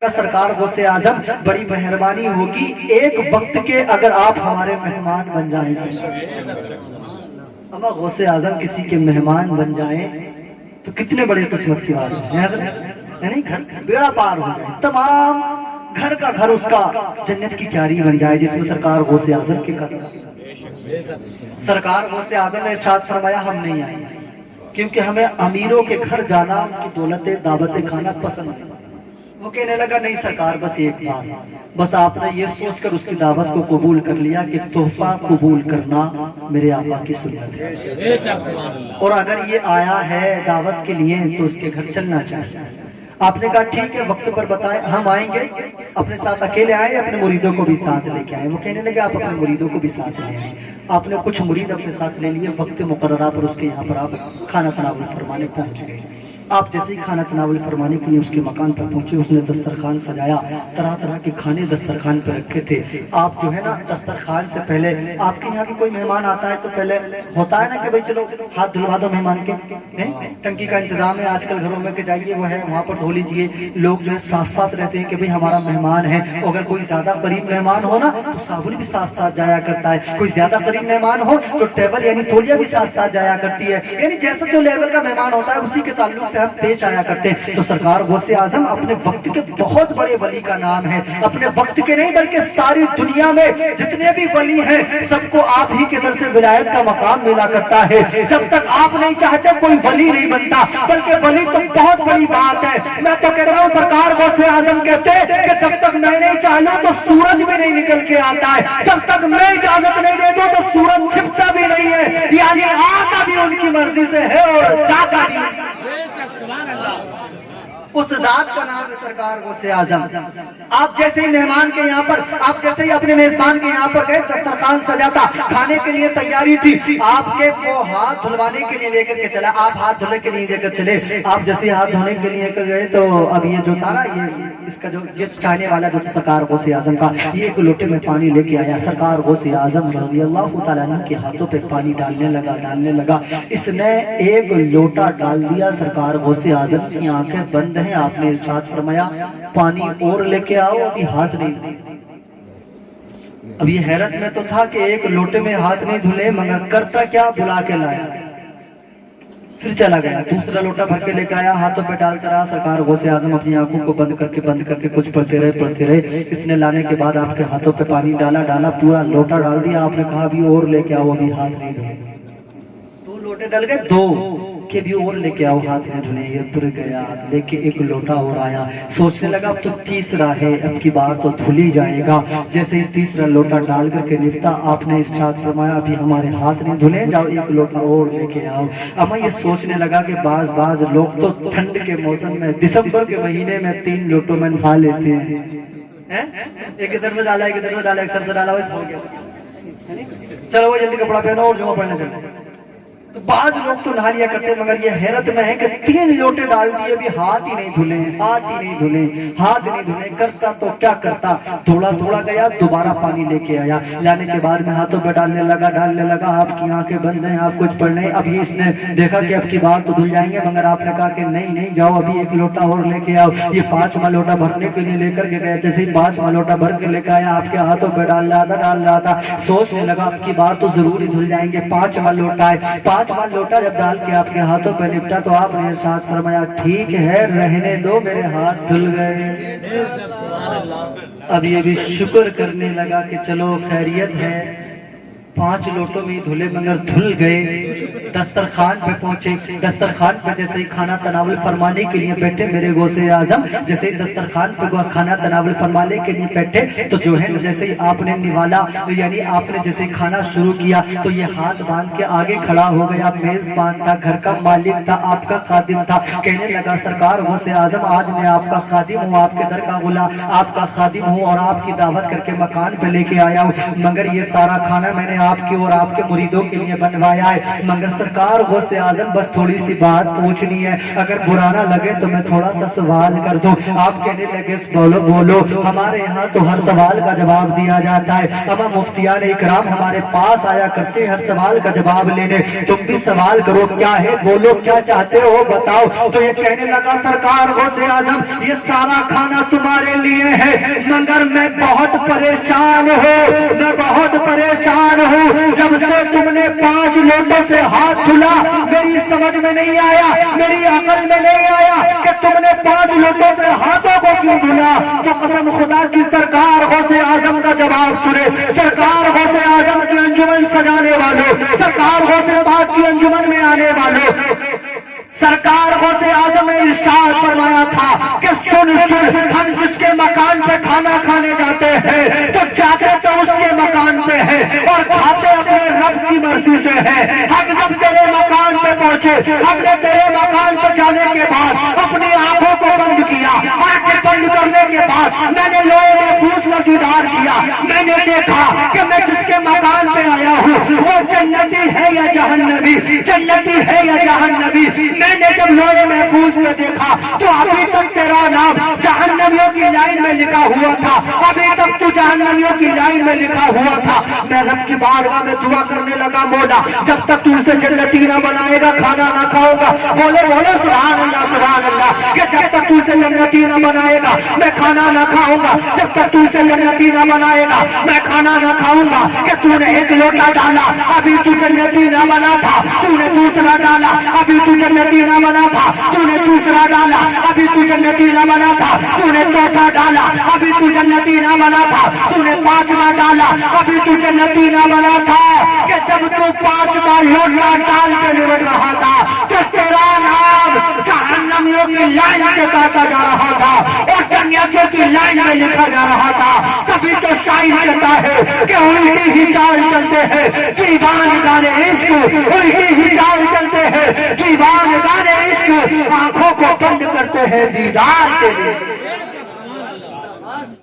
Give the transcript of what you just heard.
سرکار غوث اعظم بڑی مہربانی ہوگی ایک وقت کے اگر آپ ہمارے مہمان بن جائیں اما غوث اعظم کسی کے مہمان بن جائیں تو کتنے بڑے قسمت کی بات ہے، یعنی گھر بیڑا پار ہو جائے، تمام گھر کا گھر اس کا جنت کی کیاری بن جائے جس میں سرکار غوث اعظم کے قدم۔ سرکار غوث اعظم نے ارشاد فرمایا ہم نہیں آئیں گے کیونکہ ہمیں امیروں کے گھر جانا، ان کی دولتیں دعوتیں کھانا پسند ہے۔ وہ کہنے لگا نہیں سرکار بس ایک بار، بس آپ نے یہ سوچ کر اس کی دعوت کو قبول کر لیا کہ تحفہ قبول کرنا میرے آقا کی سنت ہے، اور اگر یہ آیا ہے دعوت کے لیے تو اس کے گھر چلنا چاہیے۔ آپ نے کہا ٹھیک ہے وقت پر بتائیں، ہم آئیں گے، اپنے ساتھ اکیلے آئیں اپنے مریدوں کو بھی ساتھ لے کے آئیں۔ وہ کہنے لگے آپ اپنے مریدوں کو بھی ساتھ لے آئیں۔ آپ نے کچھ مرید اپنے ساتھ لے لیے، وقت مقررہ پر اس کے یہاں پر آپ کھانا تناول فرمانے پہنچ گئے۔ آپ جیسے ہی کھانا تناول فرمانے کے لیے اس کے مکان پر پہنچے، اس نے دسترخوان سجایا، طرح طرح کے کھانے دسترخوان پہ رکھے تھے۔ آپ جو ہے نا دسترخوان سے پہلے، آپ کے یہاں بھی کوئی مہمان آتا ہے تو پہلے ہوتا ہے نا کہ بھئی چلو ہاتھ دھلوا دو مہمان کے، ٹنکی کا انتظام ہے آج کل گھروں میں کہ جائیے وہ ہے وہاں پر دھو لیجئے۔ لوگ جو ہے ساتھ ساتھ رہتے ہیں کہ بھئی ہمارا مہمان ہے، اگر کوئی زیادہ قریب مہمان ہو نا تو صابن بھی ساتھ ساتھ جایا کرتا ہے، کوئی زیادہ قریب مہمان ہو تو ٹیبل یعنی تولیہ بھی ساتھ ساتھ جایا کرتی ہے، یعنی جیسا جو لیول کا مہمان ہوتا ہے اسی کے تعلق سے ہم پیش آیا کرتے ہیں۔ تو سرکار غوث اعظم اپنے وقت کے بہت بڑے ولی کا نام ہے، اپنے وقت کے نہیں بلکہ ساری دنیا میں جتنے بھی ولی ہیں سب کو آپ ہی کے در سے ولایت کا مقام ملا کرتا ہے۔ جب تک آپ نہیں چاہتے کوئی ولی نہیں بنتا، بلکہ ولی تو بہت بڑی بات ہے۔ میں تو کہتا ہوں سرکار غوث اعظم کہتے ہیں کہ جب تک میں نہیں چاہوں تو سورج بھی نہیں نکل کے آتا ہے، جب تک میں اجازت نہیں دے دوں تو سورج چھپتا بھی نہیں ہے، یعنی آتا بھی ان کی مرضی سے ہے اور جاتا بھی۔ اس ذات کا نام ہے سرکار غوث اعظم۔ آپ جیسے ہی مہمان کے یہاں پر، آپ جیسے ہی اپنے میزبان کے یہاں پر گئے، دسترخوان سجا تھا، کھانے کے لیے تیاری تھی، آپ کے وہ ہاتھ دھلوانے کے لیے لے کر کے چلا، آپ ہاتھ دھونے کے لیے لے کر چلے۔ آپ جیسے ہی ہاتھ دھونے کے لیے گئے تو اب یہ جو تھا نا اس کا جو چاہنے والا جو تھا سرکار غوث اعظم کا، یہ ایک لوٹے میں پانی لے کے آیا۔ سرکار غوث اعظم رضی اللہ تعالیٰ عنہ کے ہاتھوں پہ پانی ڈالنے لگا۔ اس نے ایک لوٹا ڈال دیا، سرکار غوث اعظم کی آنکھیں بند ہیں۔ آپ نے ارشاد فرمایا پانی اور لے کے آؤ، ابھی ہاتھ نہیں۔ اب یہ حیرت میں تو تھا کہ ایک لوٹے میں ہاتھ نہیں دھلے، مگر کرتا کیا، بلا کے لایا۔ پھر چلا گیا، دوسرا لوٹا بھر کے لے کے آیا، ہاتھوں پہ ڈالتا رہا۔ سرکار غوث اعظم اپنی آنکھوں کو بند کر کے کچھ پڑھتے رہے۔ اس نے لانے کے بعد آپ کے ہاتھوں پہ پانی ڈالا، پورا لوٹا ڈال دیا۔ آپ نے کہا ابھی اور لے کے آؤ، ابھی ہاتھ نہیں دھلے۔ دو لوٹے ڈل گئے، دو کہ بھی اور لے کے آؤ، ہاتھ نہیں دھلے۔ یہ پھر گیا، لے کے ایک لوٹا اور آیا، سوچنے لگا اب تو تیسرا ہے، اب کی بار تو دھل ہی جائے گا۔ جیسے ہی تیسرا لوٹا ڈال کر کے نپٹا، آپ نے ارشاد فرمایا ابھی ہمارے ہاتھ نہیں دھلے، جاؤ ایک لوٹا اور لے کے آؤ۔ اما یہ سوچنے لگا کہ بعض لوگ تو ٹھنڈ کے موسم میں، دسمبر کے مہینے میں 3 لوٹوں میں نہا لیتے ہیں، ایک ادھر سے ڈالا، ایک ادھر سے ڈالا، ایک سر سے ڈالا، بس ہو گیا، چلو وہ جلدی کپڑا پہنو اور جمعہ پڑھنے چلے۔ تو بعض لوگ تو نہا لیا کرتے، مگر یہ حیرت میں ہے کہ 3 لوٹے ڈال دیے، ابھی ہاتھ ہی نہیں دھلے۔ کرتا تو کیا کرتا، تھوڑا گیا، دوبارہ پانی لے کے آیا، لانے کے بعد میں ہاتھوں پہ ڈالنے لگا۔ آپ کی آنکھیں بند ہیں، آپ کچھ پڑھ نہیں۔ ابھی اس نے دیکھا کہ اب کی بار تو دھل جائیں گے، مگر آپ نے کہا کہ نہیں جاؤ، ابھی ایک لوٹا اور لے کے آؤ۔ یہ 5واں لوٹا بھرنے کے لیے لے کر کے گئے، جیسے ہی 5واں لوٹا بھر کے لے کے آیا، آپ کے ہاتھوں پہ ڈال رہا تھا، سوچنے لگا اب کی بار تو ضرور ہی دھل جائیں گے۔ 5واں لوٹا ہے، 5واں لوٹا جب ڈال کے آپ کے ہاتھوں پہ نپٹا تو آپ نے ارشاد فرمایا ٹھیک ہے رہنے دو، میرے ہاتھ دھل گئے۔ اب یہ بھی شکر کرنے لگا کہ چلو خیریت ہے، 5 لوٹوں میں دھلے مگر دھل گئے۔ دسترخوان پہ پہنچے، دسترخوان پہ جیسے ہی کھانا تناول فرمانے کے لیے بیٹھے میرے غوث اعظم، جیسے ہی دسترخوان پہ کھانا تناول فرمانے کے لیے بیٹھے تو جو ہے جیسے ہی آپ نے نوالا، یعنی آپ نے جیسے کھانا شروع کیا تو یہ ہاتھ باندھ کے آگے کھڑا ہو گیا۔ میزبان تھا، گھر کا مالک تھا، آپ کا خادم تھا، کہنے لگا سرکار غوث اعظم آج میں آپ کا خادم ہوں، آپ کے در کا غلام، آپ کا خادم ہوں اور آپ کی دعوت کر کے مکان پہ لے کے آیا ہوں، مگر یہ سارا کھانا میں نے آپ کی اور آپ کے مریدوں کے لیے بنوایا ہے، مگر سرکار غوث اعظم بس تھوڑی سی بات پوچھنی ہے، اگر برا نہ لگے تو میں تھوڑا سا سوال کر دوں۔ آپ کہنے لگے بولو، ہمارے یہاں تو ہر سوال کا جواب دیا جاتا ہے، اما مفتیان اکرام ہمارے پاس آیا کرتے ہر سوال کا جواب لینے، تم بھی سوال کرو، کیا ہے بولو، کیا چاہتے ہو بتاؤ۔ تو یہ کہنے لگا سرکار غوث اعظم یہ سارا کھانا تمہارے دیے ہیں مگر میں بہت پریشان ہوں، میں بہت پریشان ہوں، جب سے تم نے 5 لوٹوں سے ہاتھ دھلا میری سمجھ میں نہیں آیا، میری عقل میں نہیں آیا کہ تم نے 5 لوٹوں سے ہاتھوں کو کیوں دھلا۔ تو قسم خدا کی سرکار غوث اعظم کا جواب سنے، سرکار غوث اعظم کی انجمن سجانے والوں، سرکار غوث پاک کی انجمن میں آنے والوں، سرکار غوث اعظم نے ارشاد فرمایا تھا کہ سن سن، ہم جس کے مکان پہ کھانا کھانے جاتے ہیں تو جاتے تو اس کے مکان پہ ہیں اور کھاتے اپنے رب کی مرضی سے ہیں۔ ہم جب تیرے مکان پہ پہنچے، ہم نے تیرے مکان پہ جانے کے بعد اپنی آنکھوں کو بند کیا، آنکھیں بند کرنے کے بعد میں نے لوہے محفوظ کا دیدار کیا، میں نے دیکھا کہ میں جس کے مکان پہ آیا ہوں وہ جنتی ہے یا جہنمی، جنتی ہے یا جہنمی۔ میں نے جب لوہے محفوظ میں دیکھا تو ابھی تک تیرا نام جہنمیوں کی لائن میں لکھا ہوا تھا، ابھی تک تو جہنمیوں کی لائن میں لکھا ہوا تھا۔ میں رب کی بارگاہ میں دعا کرنے لگا، مولا جب تک تو اسے جنتی نہ بنائے گا کھانا نہ کھاؤں گا۔ بولے بولے سبحان اللہ سبحان اللہ، کہ جب تک تو اسے جنتی نہ بنائے گا میں کھانا نہ کھاؤں گا، جب تک تو اسے جنتی نہ بنائے گا میں کھانا نہ کھاؤں گا۔ کہ تو نے 1 لوٹا ڈالا ابھی تو جنتی نہ بنا تھا، تو نے دوسرا ڈالا ابھی تو جنتی نہ بنا تھا، تو نے تیسرا ڈالا ابھی تو جنتی نہ بنا تھا، تو نے چوتھا ڈالا ابھی تو جنتی نہ بنا تھا، تو نے 5واں ڈالا ابھی تو جنتی نہ بنا تھا۔ کہ جب تو 5واں لوٹا ڈال کے لوٹ رہا تھا تو تیرا نام جہنمیوں کی لائن سے کاٹا جا رہا تھا اور جنتیوں کی لائن میں لکھا جا رہا تھا۔ تبھی تو شاعر کہتا ہے کہ الٹی ہی چال چلتے ہیں دیوان گانے عشق، الٹی ہی چال چلتے ہیں دیوان گانے عشق، آنکھوں کو بند کرتے ہیں دیدار کے لیے۔